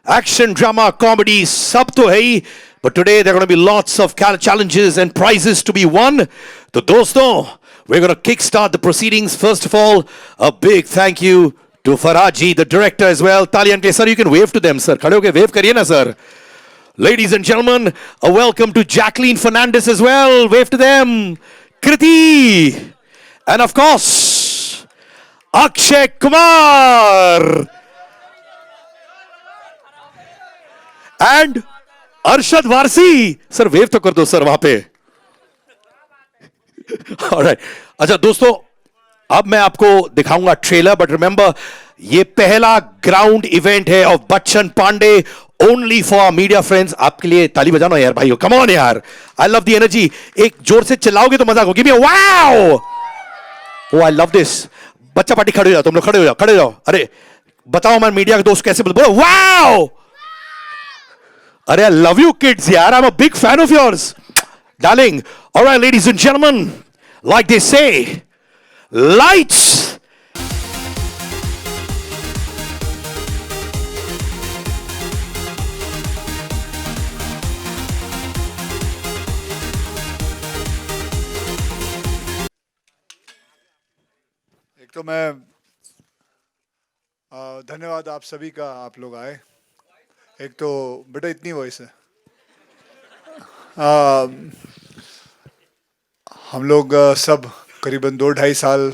Action, drama, comedy, sab to hai hi. But today there are going to be lots of challenges and prizes to be won. So doston, we're going to kickstart the proceedings. First of all, a big thank you to Faraji, the director as well. Talian ke sir, you can wave to them, sir. Khade hoke wave kariye na, sir. Ladies and gentlemen, a welcome to Jacqueline Fernandez as well. Wave to them. Kriti. And of course, Akshay Kumar. And Arshad Varsi. Sir, wave to kar do, sir, wahan pe. Alright. अच्छा दोस्तों, अब मैं आपको दिखाऊंगा trailer, but remember ये पहला ground event है of Bachchan Pandey only for media friends. आपके लिए ताली बजाना यार भाइयों, कम ऑन यार. I love the energy. एक जोर से चिल्लाओगे तो मजा होगी. Give me wow. Oh I love this. बच्चा पार्टी खड़े हो जाओ, तुम लोग खड़े हो जाओ, खड़े हो जाओ. अरे बताओ हमारे मीडिया के दोस्त कैसे बोलो वाओ. अरे आई लव यू किड्स यार. I am a big fan of yours darling. Alright ladies and gentleman, like they say, lights. एक तो मैं धन्यवाद आप सभी का, आप लोग आए. एक तो बेटा इतनी वॉइस है. हम लोग सब करीबन 2-2.5 साल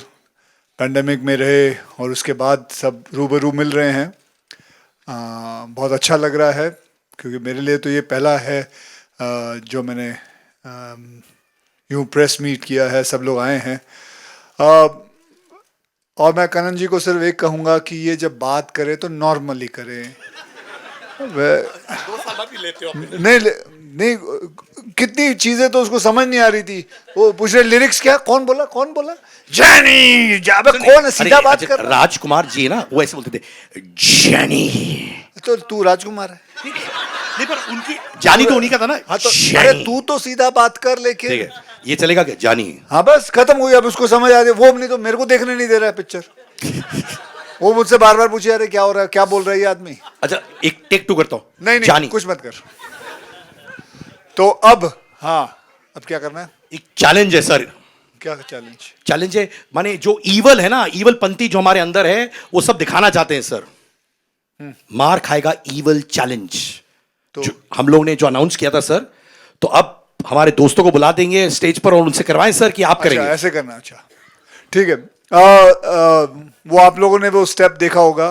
पैंडेमिक में रहे और उसके बाद सब रूबरू मिल रहे हैं. बहुत अच्छा लग रहा है क्योंकि मेरे लिए तो ये पहला है जो मैंने यूं प्रेस मीट किया है. सब लोग आए हैं और मैं कनन जी को सिर्फ एक कहूँगा कि ये जब बात करें तो नॉर्मली करें. 2 साल बाद भी लेते हो नहीं, कितनी चीजें तो उसको समझ नहीं आ रही थी. वो पूछ रहे लिरिक्स क्या, कौन बोला जैनी. जाबे कौन है, सीधा बात कर. राजकुमार जी ना वो ऐसे बोलते थे जैनी. तो तू राजकुमार है. नहीं पर उनकी जानी तो उन्हीं का था ना. हाँ तो अरे तू तो सीधा बात कर. लेकिन ठीक है, ये चलेगा क्या जानी. हाँ बस खत्म हुई. अब उसको समझ आ रही. वो नहीं तो मेरे को देखने नहीं दे रहा है पिक्चर. वो मुझसे बार बार पूछे अरे क्या हो रहा है, क्या बोल रहा है ये आदमी. अच्छा एक टेक 2 करता हूँ. नहीं जानी कुछ मत कर. तो अब हाँ, अब क्या करना है. एक चैलेंज है सर. क्या चैलेंज है माने जो ईवल है ना, ईवल पंथी जो हमारे अंदर है वो सब दिखाना चाहते हैं सर. मार खाएगा ईवल चैलेंज. तो हम लोग ने जो अनाउंस किया था सर, तो अब हमारे दोस्तों को बुला देंगे स्टेज पर और उनसे करवाएं सर कि आप करेंगे. ऐसे करना. अच्छा ठीक है. वो आप लोगों ने वो स्टेप देखा होगा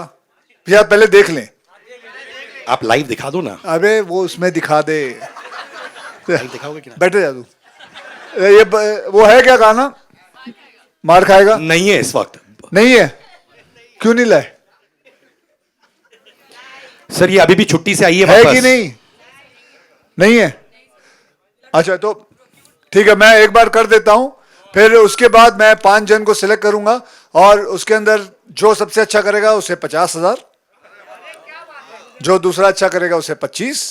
या पहले देख लें. आप लाइव दिखा दो ना. अबे वो उसमें दिखा दे. दिखाओगे क्या? बैठे जा तू. ये वो है क्या गाना, मार खाएगा. नहीं है इस वक्त. नहीं है. क्यों नहीं लाए सर? ये अभी भी छुट्टी से आई है कि नहीं है. अच्छा तो ठीक है, मैं एक बार कर देता हूं. फिर उसके बाद मैं 5 जन को सिलेक्ट करूंगा और उसके अंदर जो सबसे अच्छा करेगा उसे 50,000, जो दूसरा अच्छा करेगा उसे 25,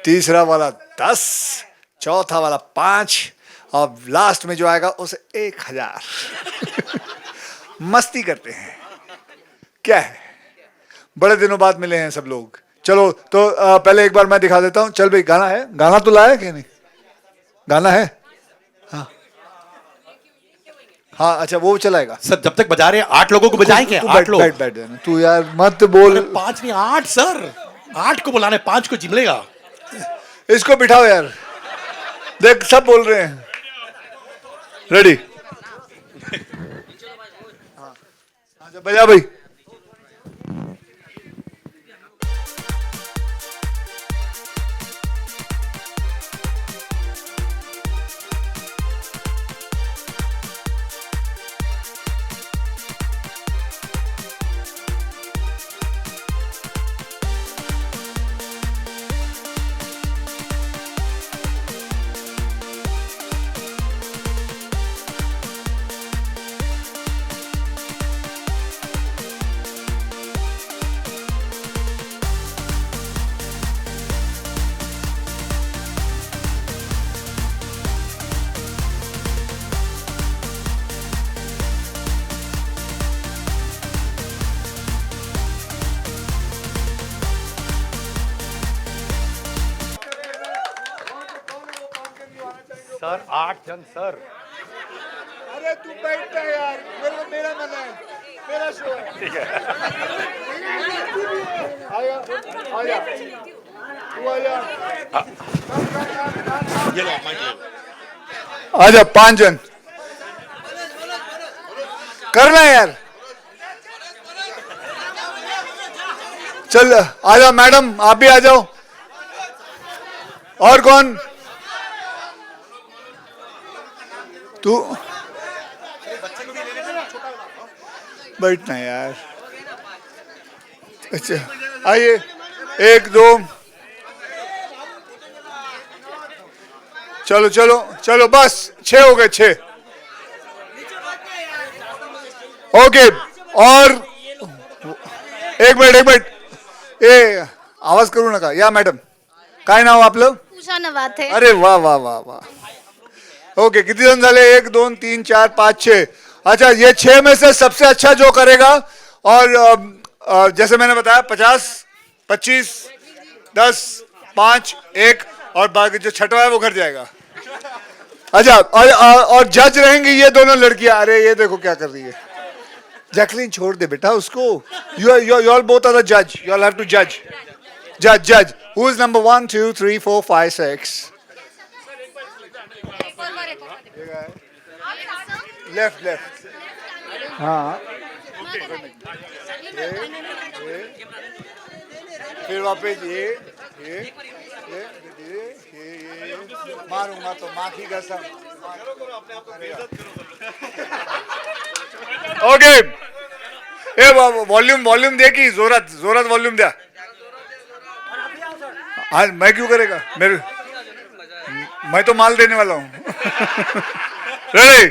तीसरा वाला 10, चौथा वाला 5 और लास्ट में जो आएगा उसे 1,000. मस्ती करते हैं. क्या है, बड़े दिनों बाद मिले हैं सब लोग. चलो तो पहले एक बार मैं दिखा देता हूं. चल भाई, गाना है. गाना तो लाया कि नहीं. गाना है. हाँ अच्छा वो चलाएगा सर. जब तक बजा रहे हैं 8 लोगों को बजाएंगे. 8 लोग. बैठ जाना तू यार, मत बोल. 5 नहीं 8 सर. 8 को बुलाने, 5 को जिमलेगा. इसको बिठाओ यार. देख सब बोल रहे हैं. रेडी. अच्छा बजा भाई. सर 8 जन सर। अरे तू बैठता है यार, मेरा मन है, मेरा शो है। ठीक है आया आया तू आया, ये लो माइक ले लो। आजा 5 जन करना है यार। चल आजा मैडम, आप भी आ जाओ। और कौन? तू बैठना है यार। अच्छा आइए, 1 2 चलो चलो चलो, बस 6 हो गए, 6। ओके, और 1 मिनिट ए आवाज करू नका या मॅडम, काय नाव आपलं? पूजा नवाथे. अरे वाह वाह वाह वाह। ओके, किती जण झाले? 1 2 3 4 5 6। अच्छा, ये 6 में से सबसे अच्छा जो करेगा, और जैसे मैंने बताया 50 25 10 5 1, और बाकी जो छठवा है वो घर जाएगा। अच्छा, और जज रहेंगी ये दोनों लड़कियां। अरे ये देखो क्या कर रही है। जैकलिन छोड़ दे बेटा उसको। You all both are the judge. You all have to judge. Judge. Who is number 1 2 3 4 5 6? Left. हाँ। फिर वापस ये मारूंगा तो माँ की कसम। ओके, ए वॉल्यूम दे की जोरात वॉल्यूम द्या। आज मैं क्यों करेगा, मैं तो माल देने वाला हूँ। रेडी?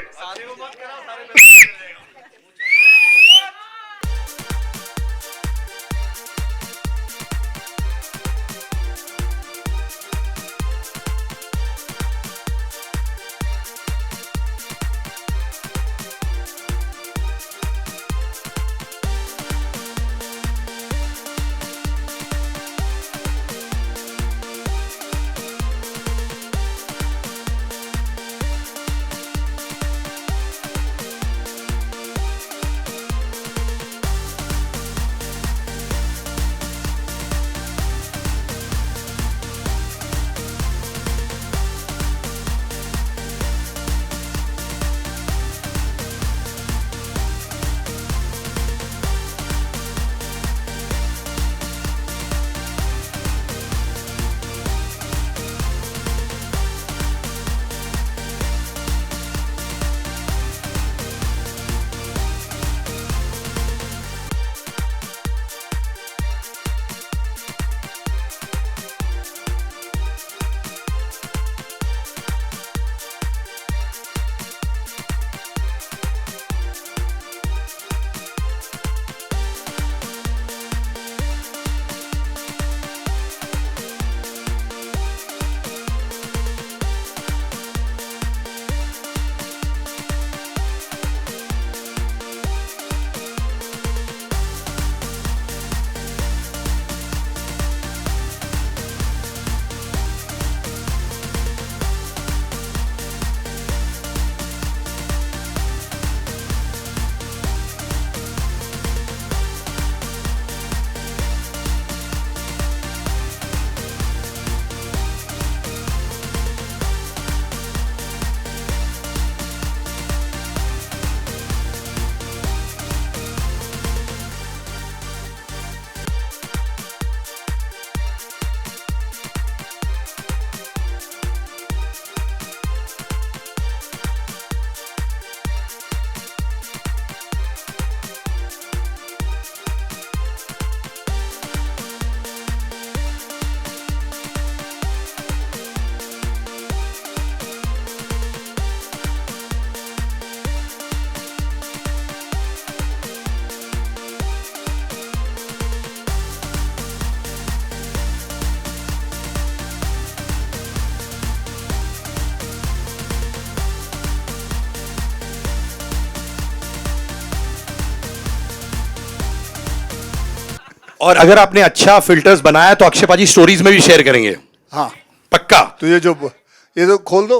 और अगर आपने अच्छा फिल्टर्स बनाया तो अक्षय पाजी स्टोरीज में भी शेयर करेंगे। हाँ पक्का। तो ये तो खोल दो।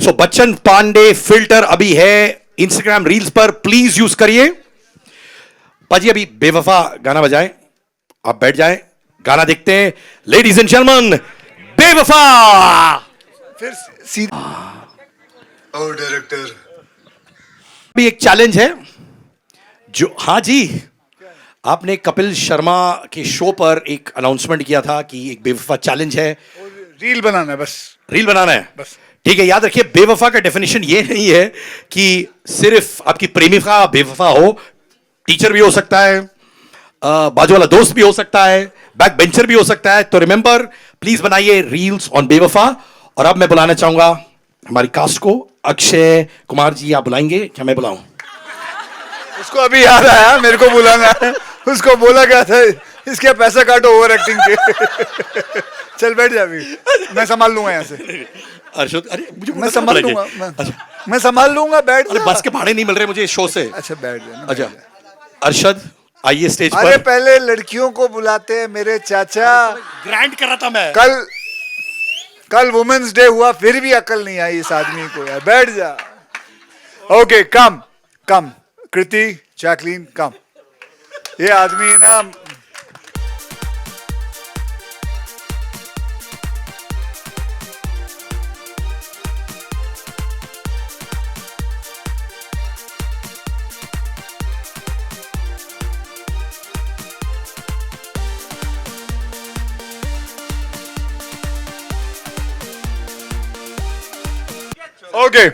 सो बच्चन पांडे फिल्टर अभी है इंस्टाग्राम रील्स पर, प्लीज यूज करिए। पाजी अभी बेवफा गाना बजाएं, आप बैठ जाएं, गाना देखते हैं। लेडीज एंड जेंटलमैन, बेवफा। फिर सीधा और डायरेक्टर भी एक चैलेंज है जो, हाँ जी, आपने कपिल शर्मा के शो पर एक अनाउंसमेंट किया था कि एक बेवफा चैलेंज है, रील बनाना है बस। रील बनाना है बस। ठीक है। याद रखिए बेवफा का डेफिनेशन ये नहीं है कि सिर्फ आपकी प्रेमिका बेवफा हो, टीचर भी हो सकता है, बाजू वाला दोस्त भी हो सकता है, बैक बेंचर भी हो सकता है। तो रिमेंबर, प्लीज बनाइए रील्स ऑन बेवफा। और अब मैं बुलाना चाहूंगा हमारी कास्ट को। अक्षय कुमार जी, आप बुलाएंगे क्या मैं बुलाऊं? उसको अभी याद आया मेरे को बुलाना है। उसको बोला क्या था, इसके पैसा काटो ओवर एक्टिंग के। चल बैठ जा, अभी मैं संभाल लूंगा यहाँ से। अर्शद, अरे मुझे मैं संभाल लूंगा, मैं संभाल लूंगा, बैठ अरे जा। बस के भाड़े नहीं मिल रहे मुझे इस शो से। अच्छा बैठ जा। अच्छा अरशद, आइए स्टेज अरे पर। पहले लड़कियों को बुलाते हैं मेरे चाचा। ग्रैंड कर रहा था मैं। कल वुमेन्स डे हुआ, फिर भी अकल नहीं आई इस आदमी को यार। बैठ जा। ओके कम कम, कृति जैकलीन कम। ये आदमी ना, ओके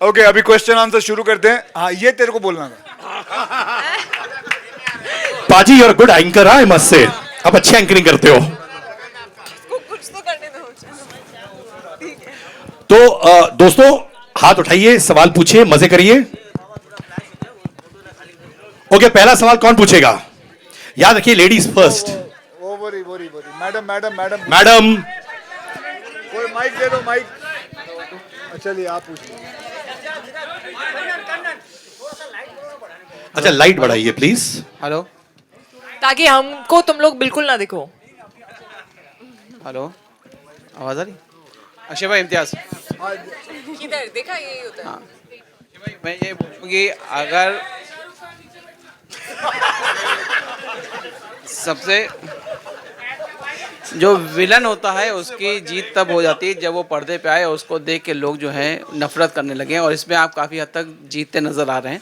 ओके अभी क्वेश्चन आंसर शुरू करते हैं। हाँ ये तेरे को बोलना था। पाजी और good anchor, I must say आप अच्छी एंकरिंग करते हो। कुछ तो करने दो। तो दोस्तों हाथ उठाइए, सवाल पूछिए, मजे करिए। ओके पहला सवाल कौन पूछेगा? याद रखिए ladies first. Madam madam madam madam कोई माइक दे दो, माइक। चलिए आप पूछिए। अच्छा लाइट बढ़ाइए प्लीज। हेलो ताकि हमको तुम लोग बिल्कुल ना दिखो। हेलो, आवाज़ आ रही? अक्षय भाई इम्तियाज। किधर देखा, यही होता है। हाँ भाई, मैं ये पूछूंगी, अगर सबसे जो विलन होता है उसकी जीत तब हो जाती है जब वो पर्दे पे आए और उसको देख के लोग जो हैं नफरत करने लगे, और इसमें आप काफ़ी हद तक जीतते नज़र आ रहे हैं।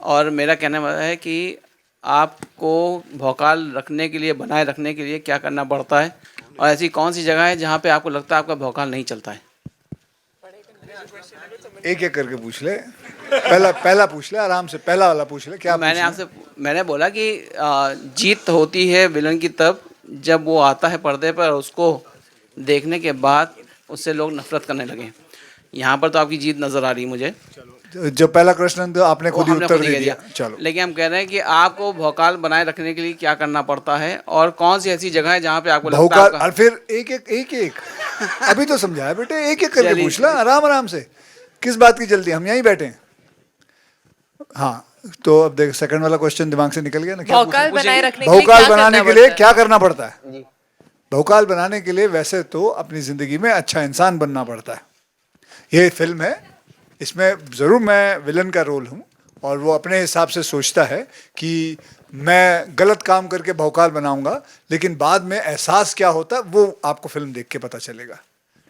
और मेरा कहना है कि आपको भौकाल रखने के लिए, बनाए रखने के लिए क्या करना पड़ता है, और ऐसी कौन सी जगह है जहाँ पे आपको लगता है आपका भौकाल नहीं चलता है? एक एक करके पूछ ले। पहला पूछ ले, आराम से पहला वाला पूछ ले। क्या मैंने बोला कि जीत होती है विलन की तब जब वो आता है पर्दे पर, उसको देखने के बाद उससे लोग नफरत करने लगे। यहाँ पर तो आपकी जीत नजर आ रही है मुझे। जो पहला प्रश्न तो आपने खुद ही हमने उत्तर खुद ही दे कह दिया। चलो लेकिन हम कह रहे हैं कि आपको भौकाल बनाए रखने के लिए क्या करना पड़ता है, और कौन सी ऐसी जगह है जहाँ पे आपको लगता है भौकाल। आपका... और फिर एक अभी तो समझाया बेटे, एक एक करके पूछ ला आराम से। किस बात की जल्दी, हम यहीं बैठे हैं। हाँ तो अब देख, सेकंड वाला क्वेश्चन दिमाग से निकल गया ना। क्या भौकाल बनाए रखने के लिए भौकाल क्या बनाने करना के लिए पड़ता है? क्या करना पड़ता है? भौकाल बनाने के लिए वैसे तो अपनी जिंदगी में अच्छा इंसान बनना पड़ता है। ये फिल्म है, इसमें जरूर मैं विलन का रोल हूँ, और वो अपने हिसाब से सोचता है कि मैं गलत काम करके भौकाल बनाऊंगा, लेकिन बाद में एहसास क्या होता है वो आपको फिल्म देख के पता चलेगा।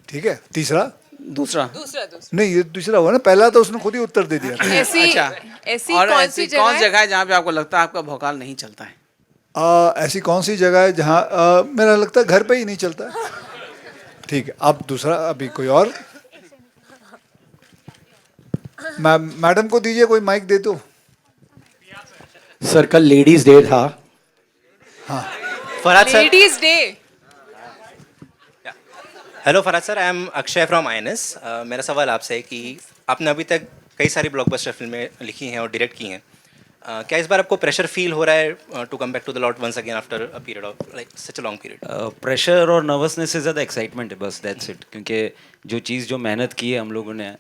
ठीक है। तीसरा दूसरा नहीं, ये दूसरा हुआ ना, पहला तो उसने खुद ही उत्तर दे दिया था। ऐसी अच्छा, ऐसी और कौन ऐसी सी कौन जगह है? जगह है जहाँ पे आपको लगता है आपका भौकाल नहीं चलता है? ऐसी कौन सी जगह है जहाँ मेरा लगता है घर पे ही नहीं चलता है। ठीक है, अब दूसरा, अभी कोई और। मैडम को दीजिए, कोई माइक दे दो। सर कल लेडीज डे था। Farhad sir, ladies day. Hello Farhad sir, I am Akshay from INS. मेरा सवाल आपसे है कि आपने अभी तक कई सारी ब्लॉकबस्टर फिल्में लिखी हैं और डायरेक्ट की हैं। क्या इस बार आपको प्रेशर फील हो रहा है to come back to the lot once again after a period of like such a long period? Pressure और नर्वसनेस से ज़्यादा एक्साइटमेंट है, बस दैट्स इट। क्योंकि जो चीज़, जो मेहनत की है हम लोगों ने,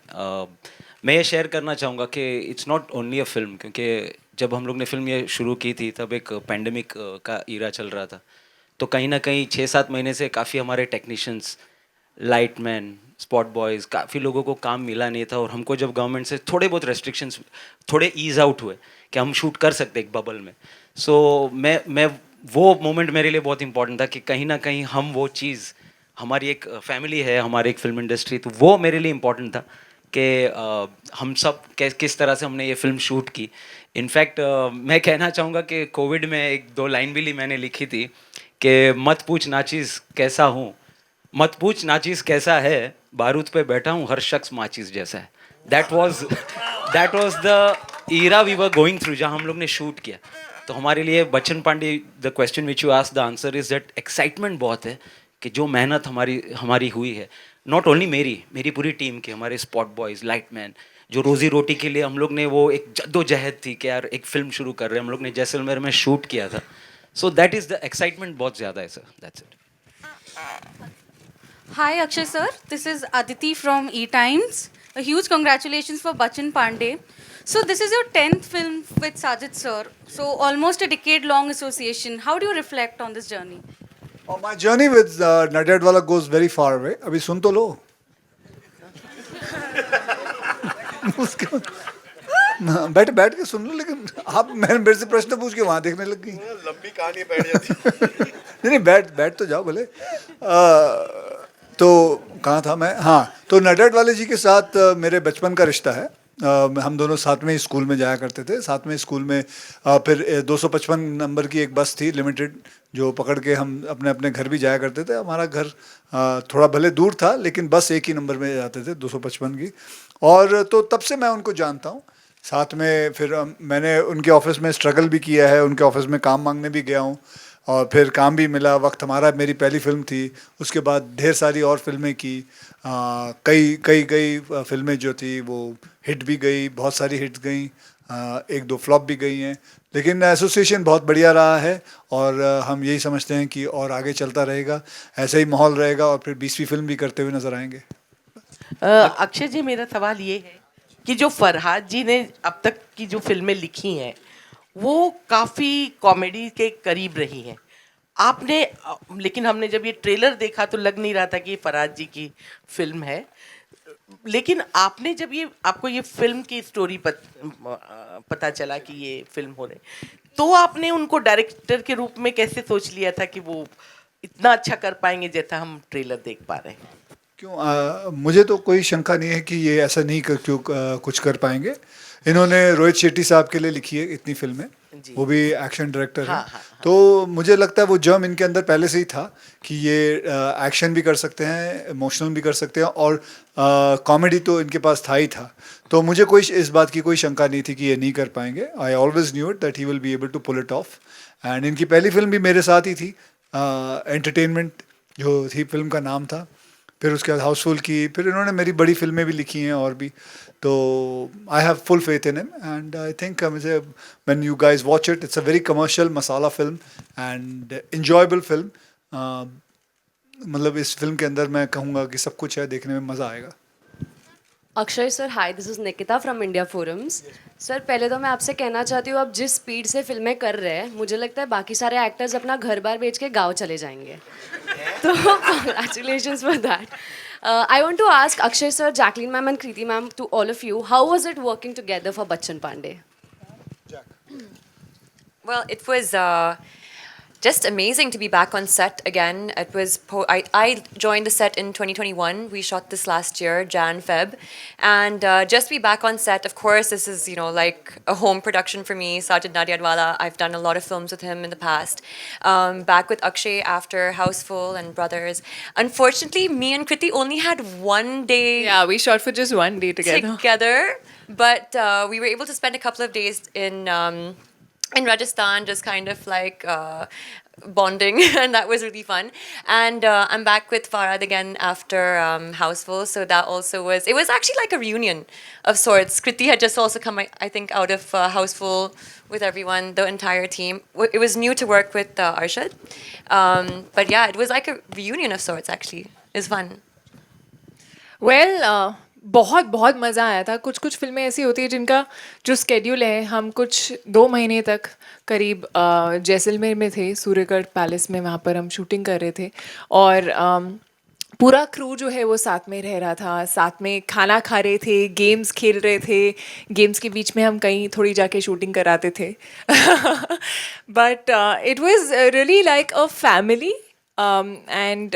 मैं ये शेयर करना चाहूँगा कि it's not only a film. क्योंकि जब हम लोग ने फिल्म ये शुरू की थी तब एक पैंडमिक का ईरा चल रहा था, तो कहीं ना कहीं 6-7 महीने से काफ़ी हमारे टेक्नीशियंस, लाइटमैन, स्पॉट बॉयज़, काफ़ी लोगों को काम मिला नहीं था, और हमको जब गवर्नमेंट से थोड़े बहुत रेस्ट्रिक्शंस थोड़े ईज़ आउट हुए कि हम शूट कर सकते एक बबल में, सो मैं वो मोमेंट मेरे लिए बहुत इंपॉर्टेंट था कि कहीं ना कहीं हम वो चीज़, हमारी एक फैमिली है, हमारी एक फिल्म इंडस्ट्री, तो वो मेरे लिए इम्पोर्टेंट था कि हम सब किस तरह से हमने ये फिल्म शूट की। इनफैक्ट मैं कहना चाहूँगा कि कोविड में एक दो लाइन भी मैंने लिखी थी कि मत पूछ नाचीज़ कैसा हूँ, मत पूछ नाचीज़ कैसा है, बारूद पे बैठा हूँ, हर शख्स माचीज़ जैसा है। That was the era we were going through, जहाँ हम लोग ने शूट किया। तो हमारे लिए Bachchan Pandey, the question which you ask, the answer is that excitement बहुत है कि जो मेहनत हमारी हुई है, नॉट ओनली मेरी पूरी टीम की, हमारे स्पॉट बॉयज़, लाइटमैन, जो रोज़ी रोटी के लिए हम लोग ने वो एक जद्दोजहद थी कि यार एक फिल्म शुरू कर रहे हैं, हम लोग ने जैसलमेर में शूट किया था। So that is the excitement बहुत ज़्यादा है sir, that's it. Hi Akshay sir, this is Aditi from E-Times. A huge congratulations for Bachchan Pandey. So this is your 10th film with Sajid sir. So almost a decade-long association. How do you reflect on this journey? Oh, my journey with Nadyadwala goes very far away. अभी सुन तो लो। बैठ के सुन लो, लेकिन आप मेरे से प्रश्न पूछ के वहाँ देखने लग गई। लंबी कहानी बैठ जाती। नहीं बैठ तो जाओ भले। तो कहाँ था मैं? हाँ, तो नडियाडवाले जी के साथ मेरे बचपन का रिश्ता है। हम दोनों साथ में ही स्कूल में जाया करते थे, साथ में स्कूल में। फिर 255 नंबर की एक बस थी लिमिटेड, जो पकड़ के हम अपने अपने घर भी जाया करते थे। हमारा घर थोड़ा भले दूर था, लेकिन बस एक ही नंबर में जाते थे, 255 की। और तो तब से मैं उनको जानता हूँ। साथ में फिर मैंने उनके ऑफिस में स्ट्रगल भी किया है, उनके ऑफिस में काम मांगने भी गया हूँ, और फिर काम भी मिला। वक्त हमारा, मेरी पहली फिल्म थी, उसके बाद ढेर सारी और फिल्में की। कई फिल्में जो थी वो हिट भी गई, बहुत सारी हिट्स गई, एक दो फ्लॉप भी गई हैं। लेकिन एसोसिएशन बहुत बढ़िया रहा है, और हम यही समझते हैं कि और आगे चलता रहेगा, ऐसे ही माहौल रहेगा, और फिर 20वीं फिल्म भी करते हुए नजर आएंगे। अक्षय जी, मेरा सवाल ये है कि जो फरहाद जी ने अब तक की जो फिल्में लिखी हैं वो काफ़ी कॉमेडी के करीब रही हैं। आपने, लेकिन हमने जब ये ट्रेलर देखा तो लग नहीं रहा था कि ये फरहाद जी की फिल्म है। लेकिन आपने जब आपको ये फिल्म की स्टोरी पता चला कि ये फिल्म हो रही, तो आपने उनको डायरेक्टर के रूप में कैसे सोच लिया था कि वो इतना अच्छा कर पाएंगे जैसा हम ट्रेलर देख पा रहे हैं? क्यों, मुझे तो कोई शंका नहीं है कि ये ऐसा नहीं कुछ कर पाएंगे। इन्होंने रोहित शेट्टी साहब के लिए लिखी है इतनी फिल्में, वो भी एक्शन डायरेक्टर हैं। हाँ। तो मुझे लगता है वो जर्म इनके अंदर पहले से ही था कि ये एक्शन भी कर सकते हैं, इमोशनल भी कर सकते हैं, और कॉमेडी तो इनके पास था ही था। तो मुझे कोई इस बात की कोई शंका नहीं थी कि ये नहीं कर पाएंगे। I always knew it that he will be able to pull it off. And इनकी पहली फिल्म भी मेरे साथ ही थी, एंटरटेनमेंट जो थी फिल्म का नाम था। फिर उसके बाद हाउसफुल की, फिर इन्होंने मेरी बड़ी फिल्में भी लिखी हैं और भी। तो I have full faith in him, and I think मुझे, when you guys watch it, it's a very commercial masala film and enjoyable film. मतलब इस फिल्म के अंदर मैं कहूँगा कि सब कुछ है, देखने में मज़ा आएगा। Akshay sir, hi, this is Nikita from India forums. Sir, पहले तो मैं आपसे कहना चाहती हूँ, आप जिस स्पीड से फिल्में कर रहे हैं, मुझे लगता है बाकी सारे एक्टर्स अपना घर बार बेच के गाँव चले जाएंगे। तो congratulations for that. I want to ask Akshay sir, Jacqueline ma'am and Kriti ma'am, to all of you, how was it working together for Bachchan Pandey? Well, it was just amazing to be back on set again. It was I joined the set in 2021. We shot this last year, Jan-Feb, and just be back on set. Of course, this is like a home production for me. Sajid Nadyadwala. I've done a lot of films with him in the past. Back with Akshay after Houseful and Brothers. Unfortunately, me and Kriti only had one day. Yeah, we shot for just one day together. But we were able to spend a couple of days in Rajasthan, just kind of like bonding, and that was really fun. And I'm back with Farhad again after Houseful, so that also it was actually like a reunion of sorts. Kriti had just also come, I think, out of Houseful with everyone, the entire team. It was new to work with Arshad, but yeah, it was like a reunion of sorts. Actually, it was fun. Well, बहुत मज़ा आया था। कुछ फिल्में ऐसी होती है जिनका जो स्केड्यूल है, हम कुछ 2 महीने तक करीब जैसलमेर में थे, सूर्यगढ़ पैलेस में, वहाँ पर हम शूटिंग कर रहे थे। और पूरा क्रू जो है वो साथ में रह रहा था, साथ में खाना खा रहे थे, गेम्स खेल रहे थे, गेम्स के बीच में हम कहीं थोड़ी जाके शूटिंग कराते थे. But it was really like a family. And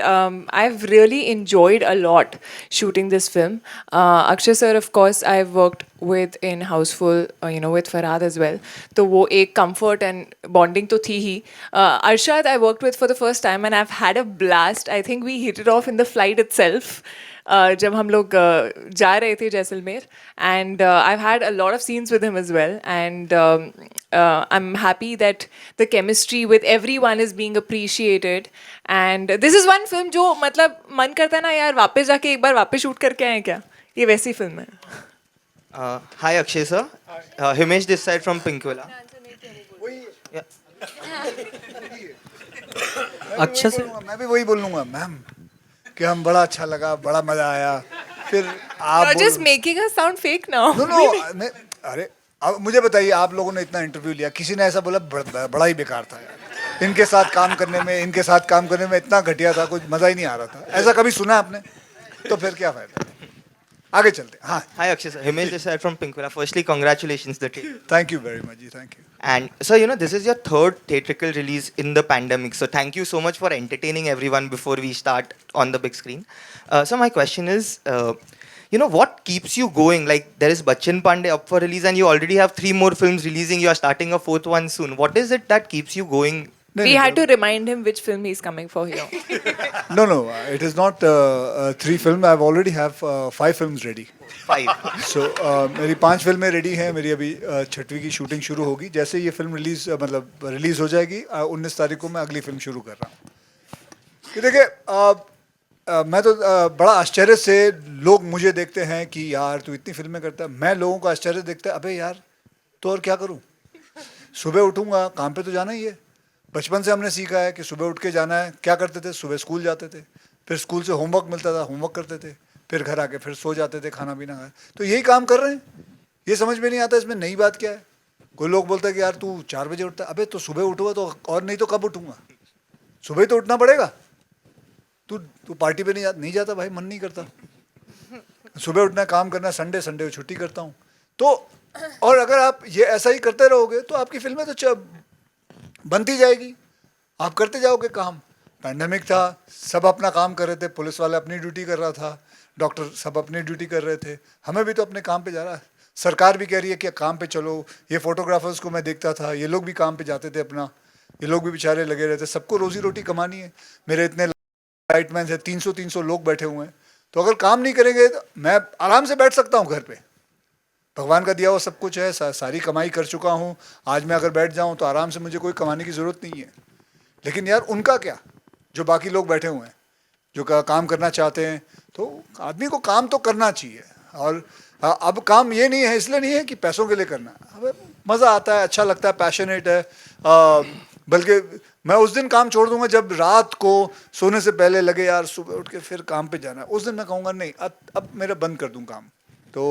I've really enjoyed a lot shooting this film. Akshay sir, of course, I've worked with in Houseful, with Farhad as well. तो वो एक comfort and bonding तो थी ही. Arshad I worked with for the first time and I've had a blast. I think we hit it off in the flight itself. जब हम लोग जा रहे थे Jaisalmer, and I've had a lot of scenes with him as well, and I'm happy that the chemistry with everyone is being appreciated, and this is one film जो मतलब मन करता है ना यार वापस जाके एक बार वापस शूट करके आए क्या, ये वैसी फिल्म है. Hi Akshay sir, Himesh this side from Pinkvilla. अच्छा सर, मैं भी वही बोलूँगा मैम कि हम बड़ा अच्छा लगा, बड़ा मजा आया. फिर आप You're just making us sound fake now. No अरे अब मुझे बताइए, आप लोगों ने इतना इंटरव्यू लिया, किसी ने ऐसा बोला बड़ा ही बेकार था यार, इनके साथ काम करने में इतना घटिया था, कुछ मजा ही नहीं आ रहा था, ऐसा कभी सुना आपने? तो फिर क्या फायदा. आगे चलते हैं. हाँ. Hi Akshay sir, Himesh this side from Pinkvilla. Firstly, congratulations the team. Thank you very much. Thank you. And so this is your third theatrical release in the pandemic. So thank you so much for entertaining everyone before we start on the big screen. So my question is, what keeps you going? Like there is Bachchan Pandey up for release, and you already have 3 more films releasing. You are starting a 4th one soon. What is it that keeps you going? We had to remind him which film he's coming for here. No, it is not 3 films. I've already have 5 films ready. 5. So मेरी 5 फिल्में ready हैं. मेरी अभी 6वीं की shooting शुरू होगी. जैसे ये फिल्म रिलीज हो जाएगी 19 तारीख को मैं अगली फिल्म शुरू कर रहा हूँ. कि देखिए मैं तो बड़ा आश्चर्य से लोग मुझे देखते हैं कि यार तू इतनी फिल्में करता है. मैं लोगों को आश्चर्य देखता है, अबे यार तो और क्या करूँ, सुबह उठूँगा, काम पे तो जाना ही है. बचपन से हमने सीखा है कि सुबह उठ के जाना है. क्या करते थे, सुबह स्कूल जाते थे, फिर स्कूल से होमवर्क मिलता था, होमवर्क करते थे, फिर घर आके फिर सो जाते थे, खाना पीना खाए. तो यही काम कर रहे हैं. ये समझ में नहीं आता इसमें नई बात क्या है. कोई लोग बोलता है कि यार तू 4 बजे उठता है. अबे तो सुबह उठूँगा तो, और नहीं तो कब उठूँगा, सुबह ही तो उठना पड़ेगा. तू पार्टी पे नहीं जाता भाई, मन नहीं करता. सुबह उठना, काम करना, संडे को छुट्टी करता हूँ. तो और अगर आप ये ऐसा ही करते रहोगे तो आपकी फिल्में तो बनती जाएगी, आप करते जाओगे काम. पैंडेमिक था, सब अपना काम कर रहे थे, पुलिस वाले अपनी ड्यूटी कर रहा था, डॉक्टर सब अपनी ड्यूटी कर रहे थे, हमें भी तो अपने काम पे जा रहा है. सरकार भी कह रही है कि काम पे चलो. ये फोटोग्राफर्स को मैं देखता था, ये लोग भी काम पे जाते थे अपना, ये लोग भी बेचारे लगे रहते. सबको रोजी रोटी कमानी है. मेरे इतने लाइटमैन है, 300 लोग बैठे हुए हैं. तो अगर काम नहीं करेंगे तो मैं आराम से बैठ सकता हूँ घर पे. भगवान का दिया हुआ सब कुछ है, सारी कमाई कर चुका हूँ. आज मैं अगर बैठ जाऊँ तो आराम से, मुझे कोई कमाने की ज़रूरत नहीं है. लेकिन यार उनका क्या, जो बाकी लोग बैठे हुए हैं, जो काम करना चाहते हैं, तो आदमी को काम तो करना चाहिए. और अब काम ये नहीं है, इसलिए नहीं है कि पैसों के लिए करना. अब मज़ा आता है, अच्छा लगता है, पैशनेट है. बल्कि मैं उस दिन काम छोड़ दूंगा जब रात को सोने से पहले लगे यार सुबह उठ के फिर काम पे जाना है. उस दिन मैं कहूँगा नहीं, अब मेरा बंद कर दूँ काम. तो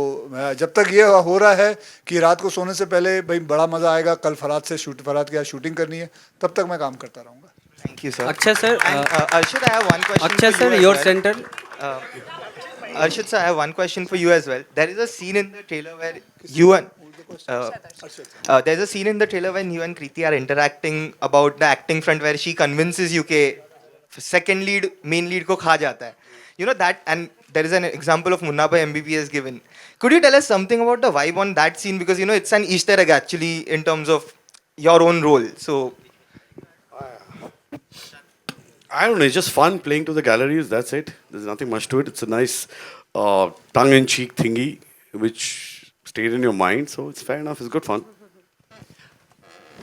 जब तक ये हो रहा है कि रात को सोने से पहले भाई बड़ा मज़ा आएगा, कल फराद के यहाँ शूटिंग करनी है, तब तक मैं काम करता रहूँगा. Thank you sir. Akshay sir, Arshad, I have one question. Akshay for sir, you as your well. center. Arshad sir, I have one question for you as well. There is a scene in the trailer where you and there's a scene in the trailer when you and Kriti are interacting about the acting front, where she convinces you कि second lead main lead को खा जाता है. You know that, and there is an example of Munna Bhai MBBS given. Could you tell us something about the vibe on that scene, because it's an Easter egg actually in terms of your own role. So I don't know, it's just fun playing to the galleries, that's it. There's nothing much to it. It's a nice tongue-in-cheek thingy which stayed in your mind, so it's fair enough, it's good fun.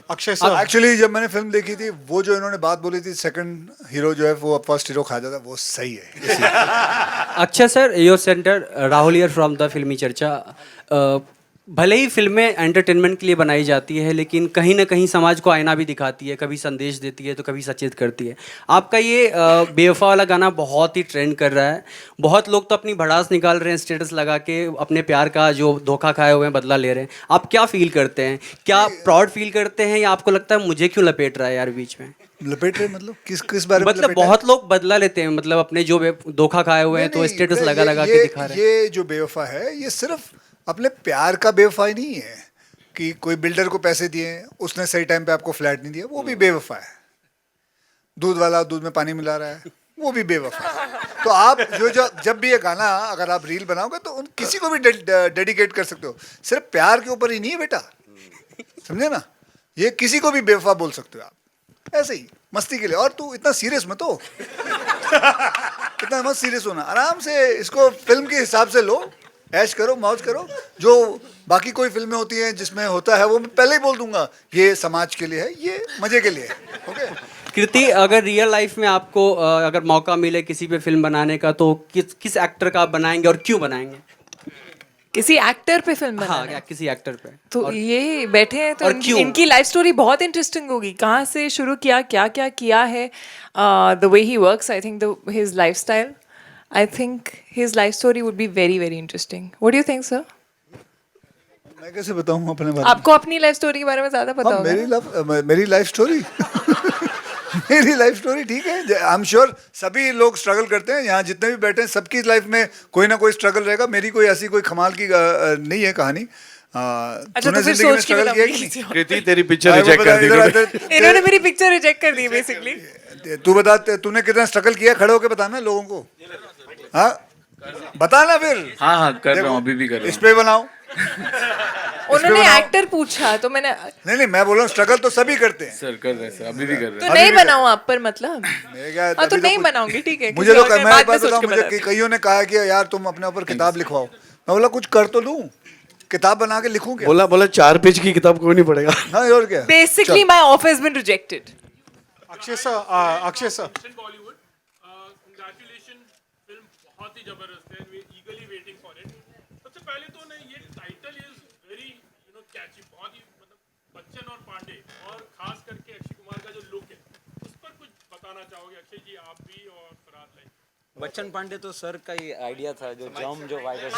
Akshay sir, actually जब मैंने film देखी थी, वो जो इन्होंने बात बोली थी सेकंड हीरो जो है वो फर्स्ट हीरो खा जाता है, वो सही है. Akshay sir, your center, Rahul here from the Filmi Charcha. भले ही फिल्में एंटरटेनमेंट के लिए बनाई जाती है, लेकिन कहीं ना कहीं समाज को आईना भी दिखाती है, कभी संदेश देती है तो कभी सचेत करती है. आपका ये बेवफा वाला गाना बहुत ही ट्रेंड कर रहा है. बहुत लोग तो अपनी भड़ास निकाल रहे हैं स्टेटस लगा के, अपने प्यार का जो धोखा खाए हुए हैं बदला ले रहे हैं. आप क्या फील करते हैं? क्या प्राउड फील करते हैं, या आपको लगता है मुझे क्यों लपेट रहा है यार बीच में? लपेट रहे मतलब किस बारे में मतलब लपेटा है? बहुत लोग बदला लेते हैं, मतलब अपने जो धोखा खाए हुए हैं तो नहीं, स्टेटस नहीं, लगा लगा ये- के दिखा रहे हैं। ये जो बेवफा है ये सिर्फ अपने प्यार का बेवफाई नहीं है कि कोई बिल्डर को पैसे दिए उसने सही टाइम पे आपको फ्लैट नहीं दिया, वो भी बेवफा है। दूध वाला दूध में पानी मिला रहा है, वो भी बेवफा है। तो आप जब भी ये गाना अगर आप रील बनाओगे तो किसी को भी डेडिकेट कर सकते हो, सिर्फ प्यार के ऊपर ही नहीं है बेटा, समझे ना? ये किसी को भी बेवफा बोल सकते हो आप, ऐसे ही मस्ती के लिए। और तू इतना सीरियस मत हो इतना मत सीरियस होना, आराम से इसको फिल्म के हिसाब से लो, ऐश करो, मौज करो। जो बाकी कोई फिल्में होती हैं जिसमें होता है वो मैं पहले ही बोल दूंगा, ये समाज के लिए है, ये मजे के लिए है। ओके कृति, अगर रियल लाइफ में आपको अगर मौका मिले किसी पे फिल्म बनाने का तो किस एक्टर का आप बनाएंगे और क्यों बनाएंगे? किसी एक्टर पे फिल्म हाँ, बनाना है? किसी एक्टर पे। तो ये बैठे हैं तो और क्यों? इनकी लाइफ स्टोरी बहुत इंटरेस्टिंग होगी, कहाँ से शुरू किया, क्या क्या किया है, the way he works, I think his life style, I think his life story would be very very interesting. What do you think sir? मैं कैसे बताऊं अपने बारे में? आपको अपनी लाइफ स्टोरी के बारे में ज्यादा पता हाँ, होगा। मेरी लाइफ स्टोरी मेरी लाइफ स्टोरी ठीक है। आई एम श्योर सभी लोग स्ट्रगल करते हैं, यहाँ जितने भी बैठे हैं सबकी लाइफ में कोई ना कोई स्ट्रगल रहेगा। मेरी कोई ऐसी कोई कमाल की नहीं है कहानी। अच्छा, तूने तो फिर जिंदगी में सोच के स्ट्रगल किया कि बताऊंगी। नहीं? कृति तेरी पिक्चर वो रिजेक्ट बता, कर दी इधर इन्होंने। आते- इन्होंने मेरी पिक्चर रिजेक्ट कर दी बेसिकली। तू बता, तूने कितना स्ट्रगल किया, खड़े होके बताना लोगों को। हाँ बताना फिर। हाँ हाँ कर रहा हूँ, अभी भी कर रहा इस पे बनाओ। उन्होंने बनाओ। एक्टर पूछा तो मैंने नहीं मैं बोल रहा हूँ स्ट्रगल तो सभी करते हैं। सर कर रहे हैं सर, अभी भी कर रहे तो नहीं बनाऊं आप पर, मतलब मैं क्या, हाँ तो अभी नहीं कुछ- बनाऊंगी, ठीक है। मुझे किसी तो और के मैं बाद एक बात में सोच बताऊं, के मुझे बताती कईयों ने कहा कि यार तुम अपने ऊपर किताब लिखवाओ। मैं बोला कुछ कर तो दूं, किताब बना के लिखूं क्या? बोला 4 पेज की किताब कोई नहीं पढ़ेगा। हाँ और क्या। Basically my offer has been rejected. Akshay sir Bollywood congratulation, film बहुत ही जबरदस्त है, we eagerly waiting for it. सबसे पहले तो ना ये टाइटल इज वेरी कैची, बहुत ही मतलब बच्चन और पांडे, और खास करके अक्षय कुमार का जो लुक है उस पर कुछ बताना चाहोगे अक्षय जी, आप भी और फरहाद भाई? बच्चन पांडे तो सर का ही आइडिया था, जो जॉम जो वायरस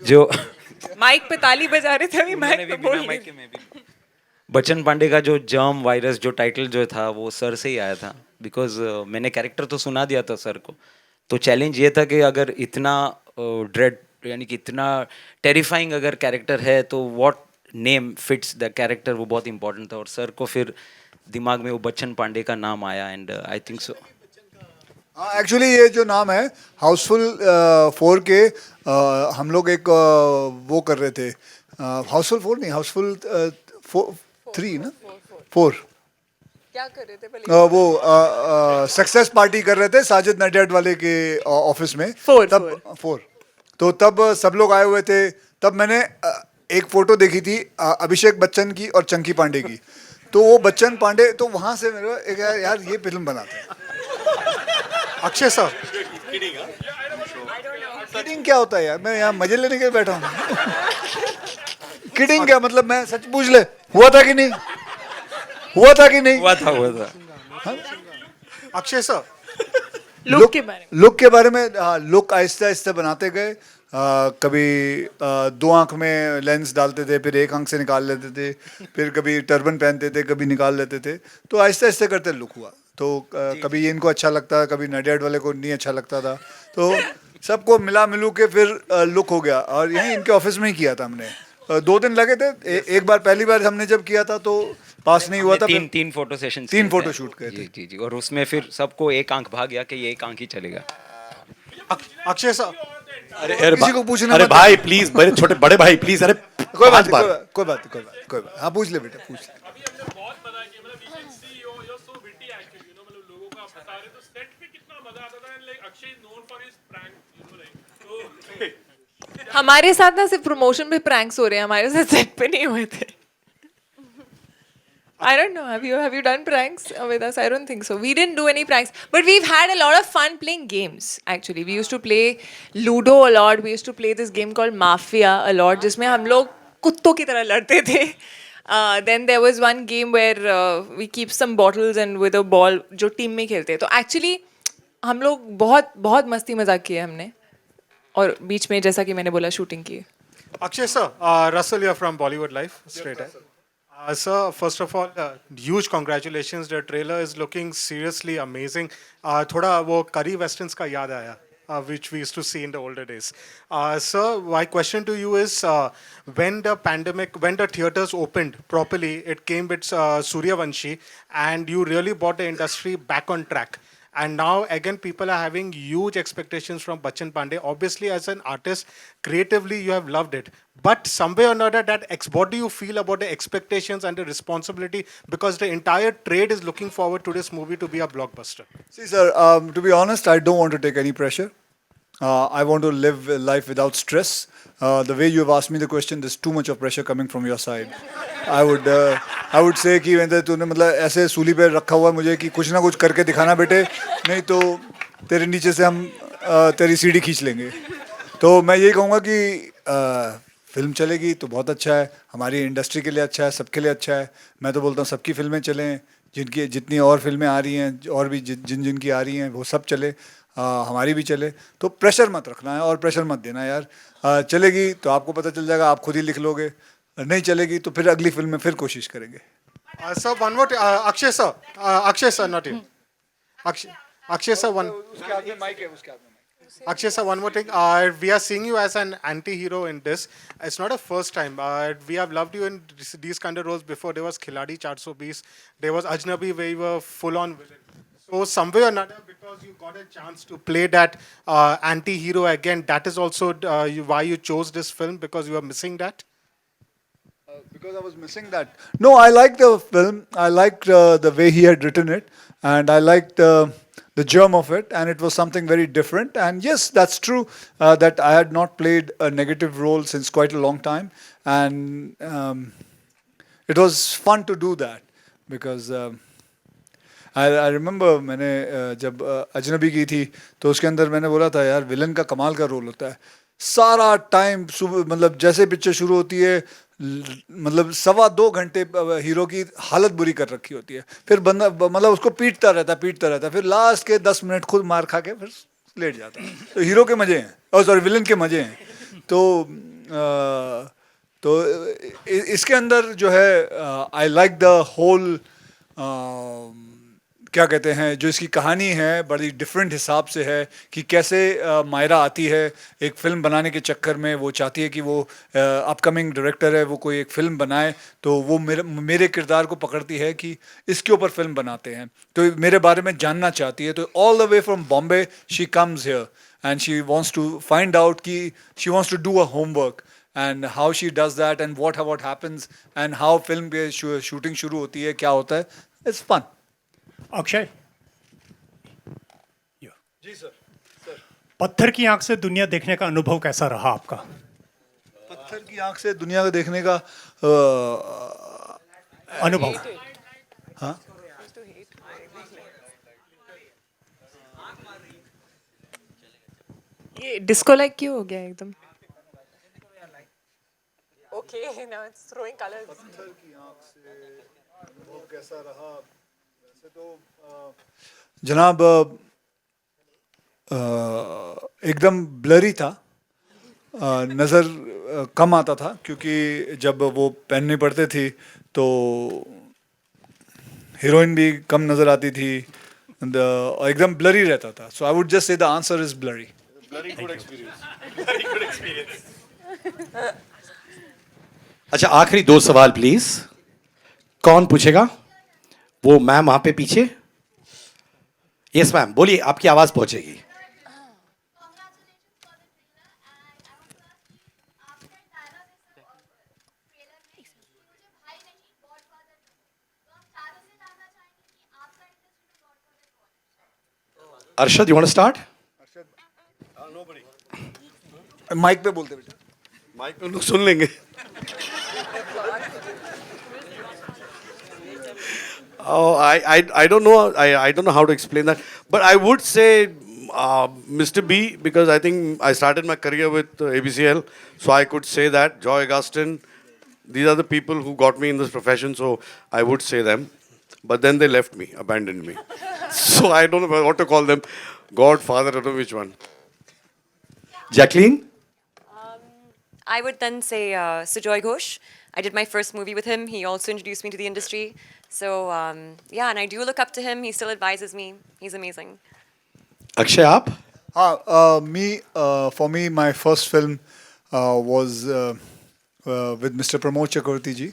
जो माइक पे ताली बजा रहे थे, अभी माइक पे बोल रहे थे। बच्चन पांडे का जो जर्म वायरस जो टाइटल जो था वो सर से ही आया था, बिकॉज मैंने कैरेक्टर तो सुना दिया था सर को। तो चैलेंज ये था कि अगर इतना ड्रेड यानी कि इतना टेरिफाइंग अगर कैरेक्टर है तो what name fits the character, वो बहुत इंपॉर्टेंट था। और सर को फिर दिमाग में वो बच्चन पांडे का नाम आया, एंड आई थिंक सो। हाँ एक्चुअली ये जो नाम है हाउसफुल 4 के हम लोग एक वो कर रहे थे, हाउसफुल 4 नहीं, हाउसफुल 3 ना 4 क्या कर रहे थे वो सक्सेस पार्टी कर रहे थे साजिद नडियाड वाले के ऑफिस में। फोर तो तब सब लोग आए हुए थे। तब मैंने एक फोटो देखी थी अभिषेक बच्चन की और चंकी पांडे की। तो वो बच्चन पांडे, तो वहां से मेरे एक यार ये फिल्म बनाते हैं। अक्षय सर किडिंग क्या होता है यार, मैं यहाँ मजे लेने के लिए बैठा हूँ। किडिंग क्या मतलब, मैं सच पूछ ले, हुआ था कि नहीं, हुआ था कि नहीं? हुआ था। अक्षय सर लुक के बारे में, लुक के बारे में, हाँ लुक आहिस्ते आहिस्ते बनाते गए। कभी 2 आंख में लेंस डालते थे, फिर 1 आंख से निकाल लेते थे, फिर कभी टर्बन पहनते थे, कभी निकाल लेते थे। तो आहिस्ते आहिस्ते करते लुक हुआ। तो कभी ये इनको अच्छा लगता, कभी नडियाड वाले को नहीं अच्छा लगता था, तो सबको मिला मिलू के फिर लुक हो गया। और यहीं इनके ऑफिस में ही किया था हमने। 2 दिन लगे थे। एक बार पहली बार हमने जब किया था तो पास नहीं हुआ था। तीन फोटो सेशन, 3 फोटो शूट किए थे। जी। और उसमें फिर सबको 1 आंख भाग गया कि ये 1 आंख ही चलेगा। अक्षय सर किसी को पूछना अरे मत। भाई प्लीज, बड़े छोटे बड़े भाई प्लीज, अरे कोई बात 5 बार। नहीं, कोई बात। हाँ पूछ ले बेटा, पूछ ले। अभी हमने बहुत पता है कि मतलब we can see you are so witty actually, मतलब लोगों को आप बता रहे तो सेट पे कितना मजा आता था। Like Akshay known for his prank, like हमारे साथ ना सिर्फ प्रमोशन पे प्रैंक्स हो रहे हैं, हमारे साथ सेट पे नहीं हुए थे। I don't know. Have you done pranks with us? I don't think so. We didn't do any pranks, but we've had a lot of fun playing games. Actually, we used to play Ludo a lot. We used to play this game called Mafia a lot, जिसमें हम लोग कुत्तों की तरह लड़ते थे. Then there was one game where we keep some bottles and with a ball जो team में खेलते हैं. तो actually हम लोग बहुत बहुत मस्ती मजाक किए हमने, और बीच में जैसा कि मैंने बोला शूटिंग की. Akshay sir Russell you are from Bollywood life straight है। Sir, first of all, huge congratulations. The trailer is looking seriously amazing. थोड़ा वो curry westerns का याद आया, which we used to see in the older days. Sir, my question to you is, when the theaters opened properly, it came with Suryavanshi, and you really brought the industry back on track. And now again, people are having huge expectations from Bachchan Pandey. Obviously, as an artist, creatively, you have loved it. But some way or another, what do you feel about the expectations and the responsibility? Because the entire trade is looking forward to this movie to be a blockbuster. See, sir, to be honest, I don't want to take any pressure. I want to live life without stress. The way you have asked me the question, there's too much of pressure coming from your side. I would say कि मतलब तूने मतलब ऐसे सूली पे रखा हुआ मुझे कि कुछ ना कुछ करके दिखाना बेटे, नहीं तो तेरे नीचे से हम तेरी सीढ़ी खींच लेंगे. तो मैं यही कहूँगा कि फिल्म चलेगी तो बहुत अच्छा है, हमारी इंडस्ट्री के लिए अच्छा है, सबके लिए अच्छा है. मैं तो बोलता हूँ सबकी फिल्में चलें, जितनी और फिल्में आ रही हैं और भी जिन की आ रही हैं वो सब चले, हमारी भी चले. तो प्रेशर मत रखना है और प्रेशर मत देना यार. चलेगी तो आपको पता चल जाएगा, आप खुद ही लिख लोगे. नहीं चलेगी तो फिर अगली फिल्म में फिर कोशिश करेंगे. Sir, one more. Akshay sir, not you. Akshay sir, one. Akshay sir, one more thing. We are seeing you as an anti-hero in this. It's not a first time. We have loved you in these kind of roles before. There was Khiladi 420. There was Ajnabi where you were full-on villain. So some way or another, because you got a chance to play that anti-hero again, that is also why you chose this film, because you were missing that? Because I was missing that. No, I liked the film. I liked the way he had written it, and I liked the germ of it, and it was something very different. And yes, that's true that I had not played a negative role since quite a long time, and it was fun to do that because I remember मैंने जब अजनबी की थी तो उसके अंदर मैंने बोला था यार विलन का कमाल का रोल होता है. सारा टाइम मतलब जैसे पिक्चर शुरू होती है मतलब 2.25 घंटे हीरो की हालत बुरी कर रखी होती है, फिर बंदा मतलब उसको पीटता रहता है, फिर लास्ट के 10 मिनट खुद मार खा के फिर लेट जाता है. तो हीरो के मजे हैं, और सॉरी विलन के मजे हैं. तो इसके अंदर जो है आई लाइक द होल क्या कहते हैं, जो इसकी कहानी है बड़ी डिफरेंट हिसाब से है कि कैसे मायरा आती है एक फ़िल्म बनाने के चक्कर में. वो चाहती है कि वो अपकमिंग डायरेक्टर है, वो कोई एक फ़िल्म बनाए, तो वो मेरे किरदार को पकड़ती है कि इसके ऊपर फिल्म बनाते हैं, तो मेरे बारे में जानना चाहती है. तो all the way from Bombay she comes here and she wants to find out कि she wants to do a homework and how she does that and what happens and how film के shooting शुरू होती है, क्या होता है. It's fun. Akshay ji sir. पत्थर की आंख से दुनिया देखने का अनुभव कैसा रहा आपका? पत्थर की आंख से दुनिया को देखने का अनुभव. हाँ, ये डिस्को लाइक क्यों हो गया एकदम? Okay, now it's throwing colors. पत्थर की आंख से अनुभव कैसा रहा? वैसे तो जनाब एकदम ब्लरी था, नज़र कम आता था क्योंकि जब वो पहननी पड़ती थी तो हीरोइन भी कम नज़र आती थी, एकदम ब्लरी रहता था. So I would just say the answer is blurry. Very good experience. Very good experience. अच्छा, आखिरी 2 सवाल प्लीज. कौन पूछेगा? वो मैम वहां पे पीछे. यस मैम, बोलिए, आपकी आवाज पहुंचेगी. Arshad, you want to start? Mike पे बोलते बेटा. माइक पे लोग सुन लेंगे. Oh, I don't know. I don't know how to explain that. But I would say Mr. B, because I think I started my career with ABCL, so I could say that. Joy Augustine, these are the people who got me in this profession, so I would say them. But then they left me, abandoned me. So I don't know what to call them. God, Father, I don't know which one. Jacqueline? I would then say Sujoy Ghosh, I did my first movie with him. He also introduced me to the industry. So yeah, and I do look up to him. He still advises me. He's amazing. Akshay आप For me, my first film was with Mr. Pramod Chakravarti ji,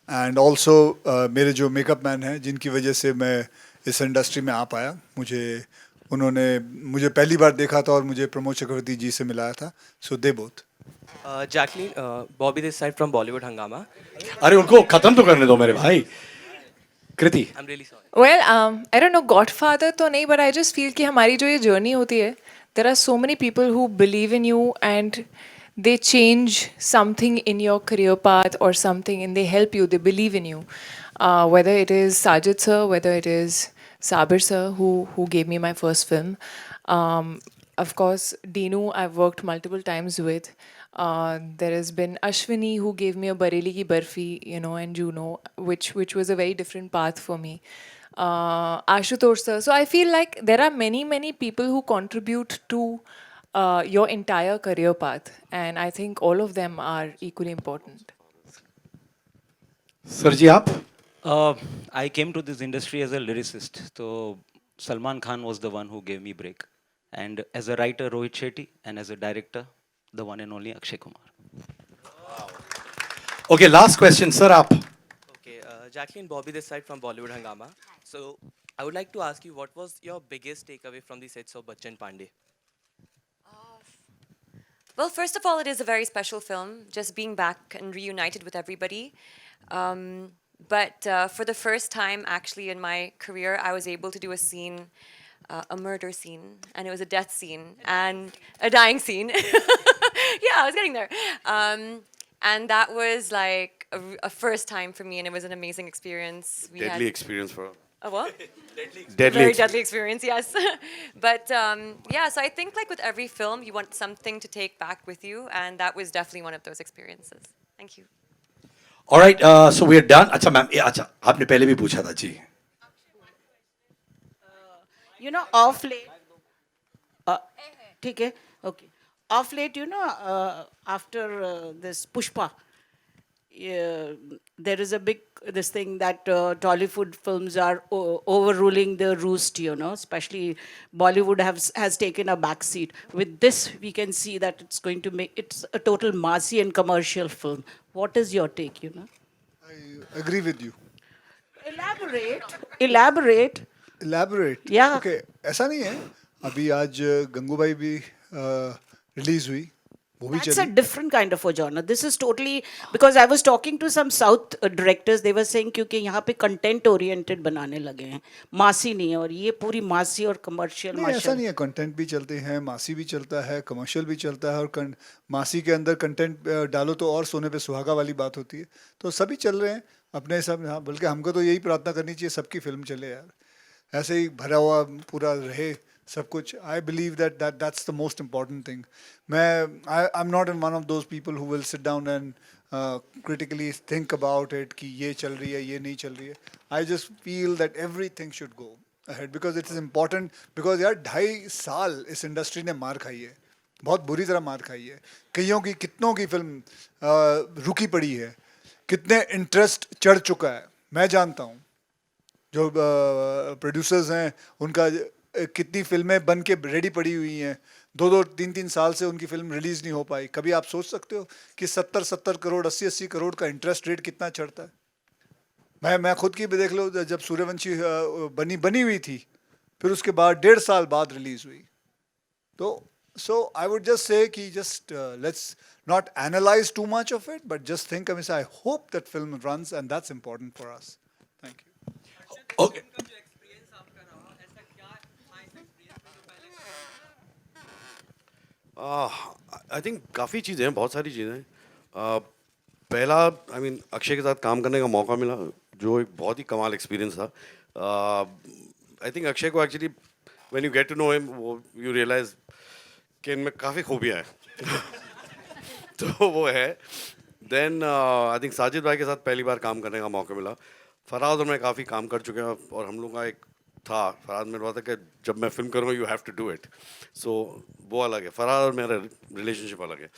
and also मेरे जो makeup man हैं जिनकी वजह से मैं इस industry में आ पाया, उन्होंने मुझे पहली बार देखा था और मुझे प्रमोद चक्रवर्ती जी से मिलाया था. So they both. Jacqueline, Bobby this side from Bollywood Hangama. अरे उनको खत्म तो करने दो मेरे भाई. कृति. I'm really sorry. Well, I don't know, Godfather तो नहीं, but I just feel कि हमारी जो ये journey होती है, there are so many people who believe in you and they change something in your career path or something, and they help you, they believe in you. Whether it is Sajid sir, whether it is Sabir sir, who gave me my first film. Of course, Dinu, I've worked multiple times with. There has been Ashwini, who gave me a Bareli Ki Barfi, you know, and Juno, which was a very different path for me. Ashutosh sir. So I feel like there are many people who contribute to your entire career path, and I think all of them are equally important. Sir ji आप? I came to this industry as a lyricist. So Salman Khan was the one who gave me break. And as a writer, Rohit Shetty, and as a director, the one and only Akshay Kumar. Okay, last question, sir. आप? Okay, Jacqueline, Bobby this side from Bollywood Hangama. So I would like to ask you, what was your biggest takeaway from the sets of Bachchan Pandey? Well, first of all, it is a very special film, just being back and reunited with everybody. But for the first time, actually, in my career, I was able to do a scene, a murder scene, and it was a death scene and a dying scene. Yeah, I was getting there. And that was like a first time for me, and it was an amazing experience. Deadly experience for her. A what? Deadly Deadly experience, yes. But yeah, so I think like with every film, you want something to take back with you, and that was definitely one of those experiences. Thank you. All right, so we are done. अच्छा ma'am, अच्छा आपने पहले भी पूछा था जी. You know, off late. ठीक है, okay. Off late, you know, after this Pushpa, there is a big this thing that Tollywood films are overruling the roost, you know, especially Bollywood has taken a back seat. With this, we can see that it's going to make, it's a total massy and commercial film. What is your take, you know? I agree with you. Elaborate. Yeah. Okay, ऐसा नहीं है. अभी आज गंगूबाई भी release हुई. That's a different kind of a genre. This is totally, because I was talking to some South directors, they were saying क्योंकि यहाँ पे content oriented बनाने लगे हैं, मासी नहीं है, और ये पूरी मासी और commercial. नहीं, ऐसा नहीं है. कंटेंट भी चलते हैं, मासी भी चलता है, कमर्शियल भी चलता है, और मासी के अंदर कंटेंट डालो तो और सोने पे सुहागा वाली बात होती है. तो सभी चल रहे हैं अपने सब. हाँ, बल्कि हमको तो यही प्रार्थना करनी चाहिए सबकी फिल्म चले यार, ऐसे ही भरा हुआ पूरा रहे सब कुछ. I believe that's the most important thing. I'm not one of those people who will sit down and critically think about it कि ये चल रही है, ये नहीं चल रही है. I just feel that everything should go ahead because it is important. Because यार 2.5 साल इस इंडस्ट्री ने मार खाई है, बहुत बुरी तरह मार खाई है. कईयों की, कितनों की फिल्म रुकी पड़ी है, कितने इंटरेस्ट चढ़ चुका है. मैं जानता हूँ जो प्रोड्यूसर्स हैं, उनका कितनी फिल्में बन के रेडी पड़ी हुई हैं, 2-2, 3-3 साल से उनकी फिल्म रिलीज नहीं हो पाई. कभी आप सोच सकते हो कि 70-70 करोड़, 80-80 करोड़ का इंटरेस्ट रेट कितना चढ़ता है. मैं खुद की भी देख लो, जब सूर्यवंशी बनी हुई थी, फिर उसके बाद 1.5 साल बाद रिलीज हुई. तो so I would just say कि just let's not analyze too much of it, but just think. I hope that film runs, and that's important for us. Thank you. Okay. I think काफ़ी चीज़ें हैं, बहुत सारी चीज़ें हैं. पहला, I mean Akshay के साथ काम करने का मौका मिला, जो एक बहुत ही कमाल एक्सपीरियंस था. आई थिंक अक्षय को actually when you get to know him, you realize कि इनमें काफ़ी खूबियाँ हैं. तो वो है. देन आई थिंक साजिद भाई के साथ पहली बार काम करने का मौका मिला. फराज और मैं काफ़ी काम कर चुके हैं, और हम लोग का एक था, फराज मेरे था कि जब मैं फिल्म करूँगा you have to do it. So वो अलग है, फराज और मेरा रिलेशनशिप अलग है.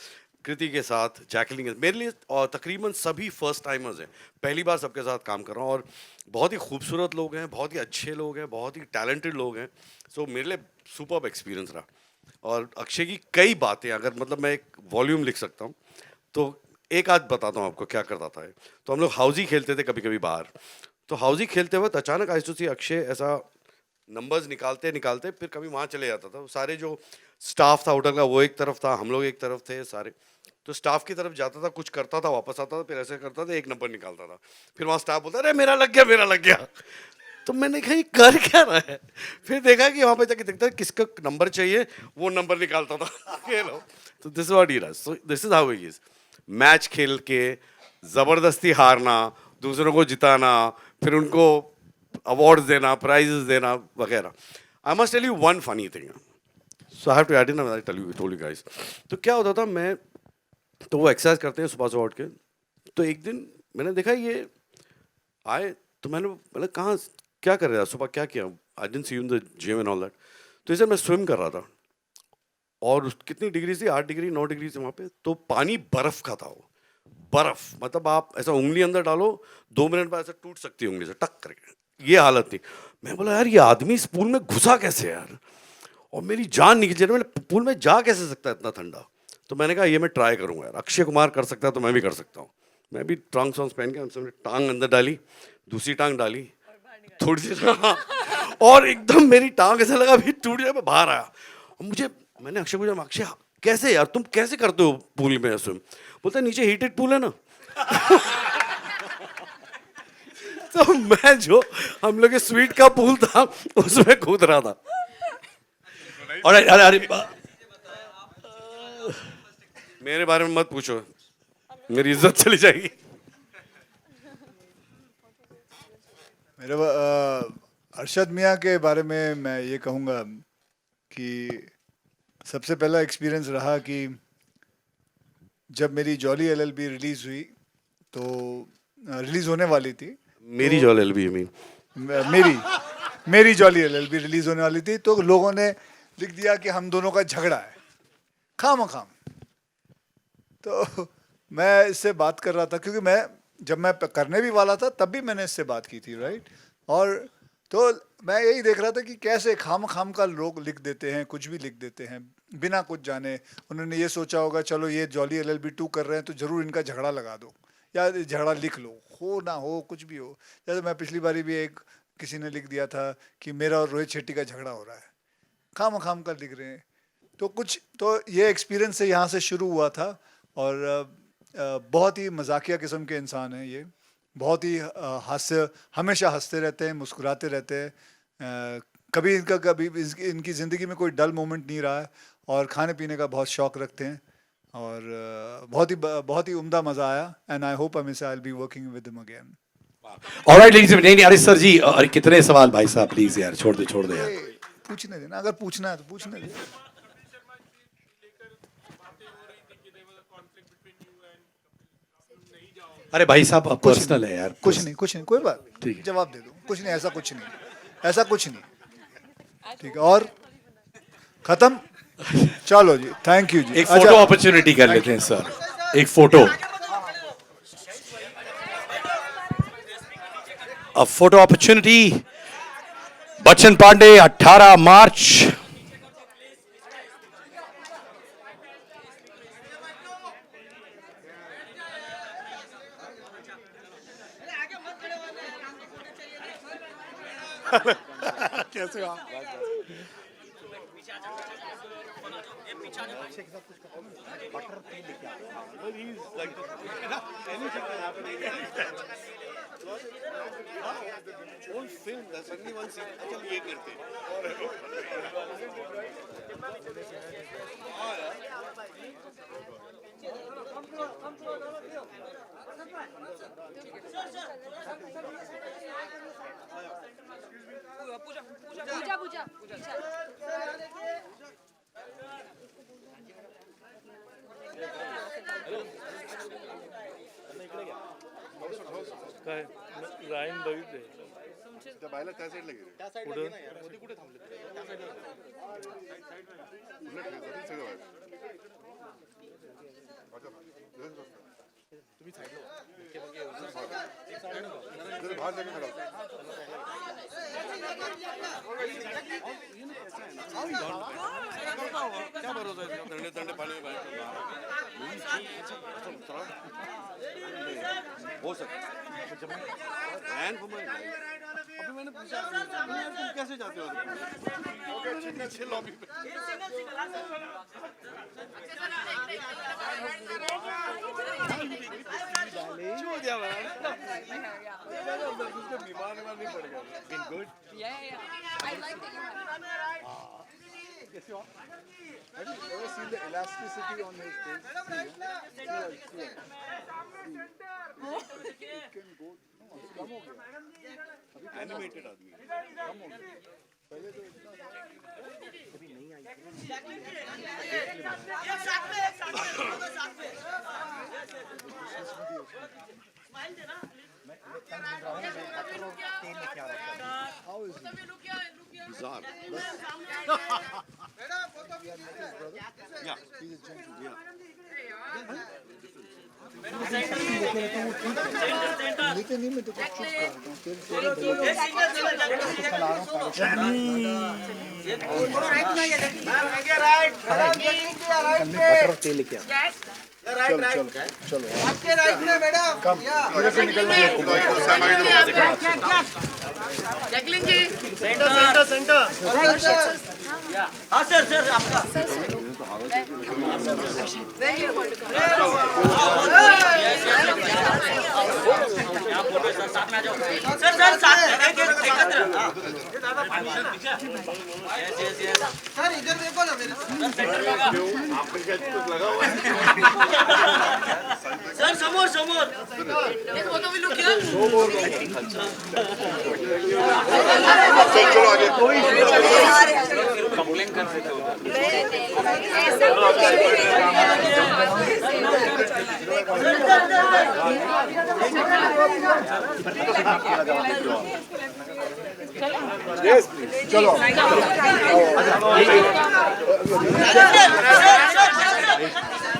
कृति के साथ, जैकलिन के, मेरे लिए और तकरीबन सभी फर्स्ट टाइमर्स हैं, पहली बार सबके साथ काम कर रहा हूँ, और बहुत ही खूबसूरत लोग हैं, बहुत ही अच्छे लोग हैं, बहुत ही टैलेंटेड लोग हैं। सो मेरे लिए सुपर्ब एक्सपीरियंस रहा। और अक्षय की कई बातें, अगर मतलब मैं एक वॉल्यूम लिख सकता हूँ तो एक आध बताता हूँ आपको क्या करता था। तो हम लोग हाउजी खेलते थे कभी कभी बाहर, तो हाउजी खेलते वक्त अचानक आई टू सी अक्षय ऐसा नंबर्स निकालते निकालते फिर कभी वहाँ चले जाता था। सारे जो स्टाफ था होटल का वो एक तरफ था, हम लोग एक तरफ थे सारे, तो स्टाफ की तरफ जाता था, कुछ करता था, वापस आता था, फिर ऐसे करता था, एक नंबर निकालता था, फिर वहाँ स्टाफ बोलता अरे मेरा लग गया, मेरा लग गया। तो मैंने कहा ये कर क्या रहा है, फिर देखा कि वहाँ पे जाके देखता किसका नंबर चाहिए, वो नंबर निकालता था। तो this is what he does, so this is how he is. Match खेल के जबरदस्ती हारना, दूसरों को जिताना, फिर उनको अवार्ड्स देना, प्राइजेस देना वगैरह। I must tell you one funny thing, so I have to add in, I told you guys. तो क्या होता था, मैं तो वो एक्सरसाइज करते हैं सुबह सुबह उठ के, तो एक दिन मैंने देखा ये आए, तो मैंने कहाँ क्या कर रहा था सुबह, क्या किया, I didn't see you in the gym and all that. तो इसे मैं स्विम कर रहा था, और कितनी डिग्री थी, 8 डिग्री 9 डिग्री से वहाँ पे, तो पानी बर्फ का था, वो बर्फ, मतलब आप ऐसा उंगली अंदर डालो 2 मिनट बाद ऐसा टूट सकती है उंगली से टक करके, ये हालत थी। मैं बोला यार ये आदमी इस पूल में घुसा कैसे यार, और मेरी जान निकल रही, मैंने पूल में जा कैसे सकता है इतना ठंडा। तो मैंने कहा ये मैं ट्राई करूँगा यार, अक्षय कुमार कर सकता है तो मैं भी कर सकता हूँ। मैं भी ट्रंक सॉन्ग्स पहन के हमने टांग अंदर डाली, दूसरी टांग डाली, थोड़ी सी और एकदम मेरी टांग ऐसा लगा भी टूट जाए, मैं बाहर आया। और मैंने अक्षय को पूछा, अक्षय कैसे यार तुम कैसे करते हो पूल में स्विम? बोलता है नीचे हीटेड पूल है ना। तो मैं जो हम लोग के स्वीट का पूल था उसमें कूद रहा था। और अरे मेरे बारे में मत पूछो, मेरी इज्जत चली जाएगी। मेरे अरशद मियाँ के बारे में मैं ये कहूँगा कि सबसे पहला एक्सपीरियंस रहा कि जब मेरी जॉली एलएलबी रिलीज़ हुई, तो रिलीज़ होने वाली थी, मेरी तो, जॉली एलएलबी मीन मेरी जॉली एलएलबी रिलीज़ होने वाली थी, तो लोगों ने लिख दिया कि हम दोनों का झगड़ा है, खाम। तो मैं इससे बात कर रहा था, क्योंकि जब मैं करने भी वाला था तब भी मैंने इससे बात की थी, राइट। और तो मैं यही देख रहा था कि कैसे खाम का लोग लिख देते हैं, कुछ भी लिख देते हैं बिना कुछ जाने। उन्होंने ये सोचा होगा चलो ये जॉली एलएलबी 2 कर रहे हैं तो ज़रूर इनका झगड़ा लगा दो, या झगड़ा लिख लो, हो ना हो कुछ भी हो। जैसे मैं पिछली बारी भी किसी ने लिख दिया था कि मेरा और रोहित शेट्टी का झगड़ा हो रहा है, खाम का लिख रहे हैं। तो ये एक्सपीरियंस से यहाँ से शुरू हुआ था, और बहुत ही मजाकिया किस्म के इंसान हैं ये, बहुत ही हमेशा हंसते रहते हैं, मुस्कुराते रहते हैं। कभी इनकी ज़िंदगी में कोई डल मोमेंट नहीं रहा है, और खाने पीने का बहुत शौक़ रखते हैं, और बहुत ही उम्दा मज़ा आया। एंड आई होप हमेशा I will be working with him again. Alright ladies and gentleman, अरे सर जी, अरे कितने सवाल भाई साहब, प्लीज यार छोड़ दे यार। पूछने देना, अगर पूछना है तो पूछने दे। अरे भाई साहब पर्सनल है यार, कुछ नहीं कोई बात ठीक है, जवाब दे दो, कुछ नहीं, ऐसा कुछ नहीं। ठीक है, और खत्म, चलो जी, थैंक यू जी। एक फोटो अपॉर्चुनिटी कर लेते हैं सर, एक फोटो, अ फोटो अपॉर्चुनिटी। बच्चन पांडे 18 मार्च। कैसे हो? रायन बघितले क्या भरोसा है ठंडे ठंडे पानी में हो सकता है अभी मैंने पूछा तुम कैसे जाते हो अच्छे लॉबी पे बीमार नहीं पड़ेगा Been good? Yeah. I like that you Have you ever seen the elasticity on his face? It can go. No, कम हो गया. Animated आदमी कम हो गया. पहले तो इतना अभी नहीं आई How is it? Bizarre. Yeah. He's a gentleman. लेकिन नहीं मैं तो कुछ चुप कर रहा हूँ बटर तेल लेके चलो चलो कम इधर से निकलना जैकलिन जी सेंटर सेंटर हाँ सर आपका सर इधर देखो ना मेरे सर समोर देखो तो भी लुक किया चलो आगे कंप्लेन कर रहे थे Yes, please. चलो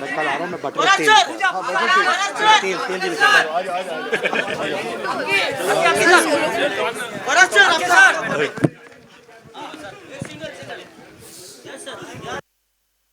मैं कल आ रहा हूँ मैं बटर तेल तेल तेल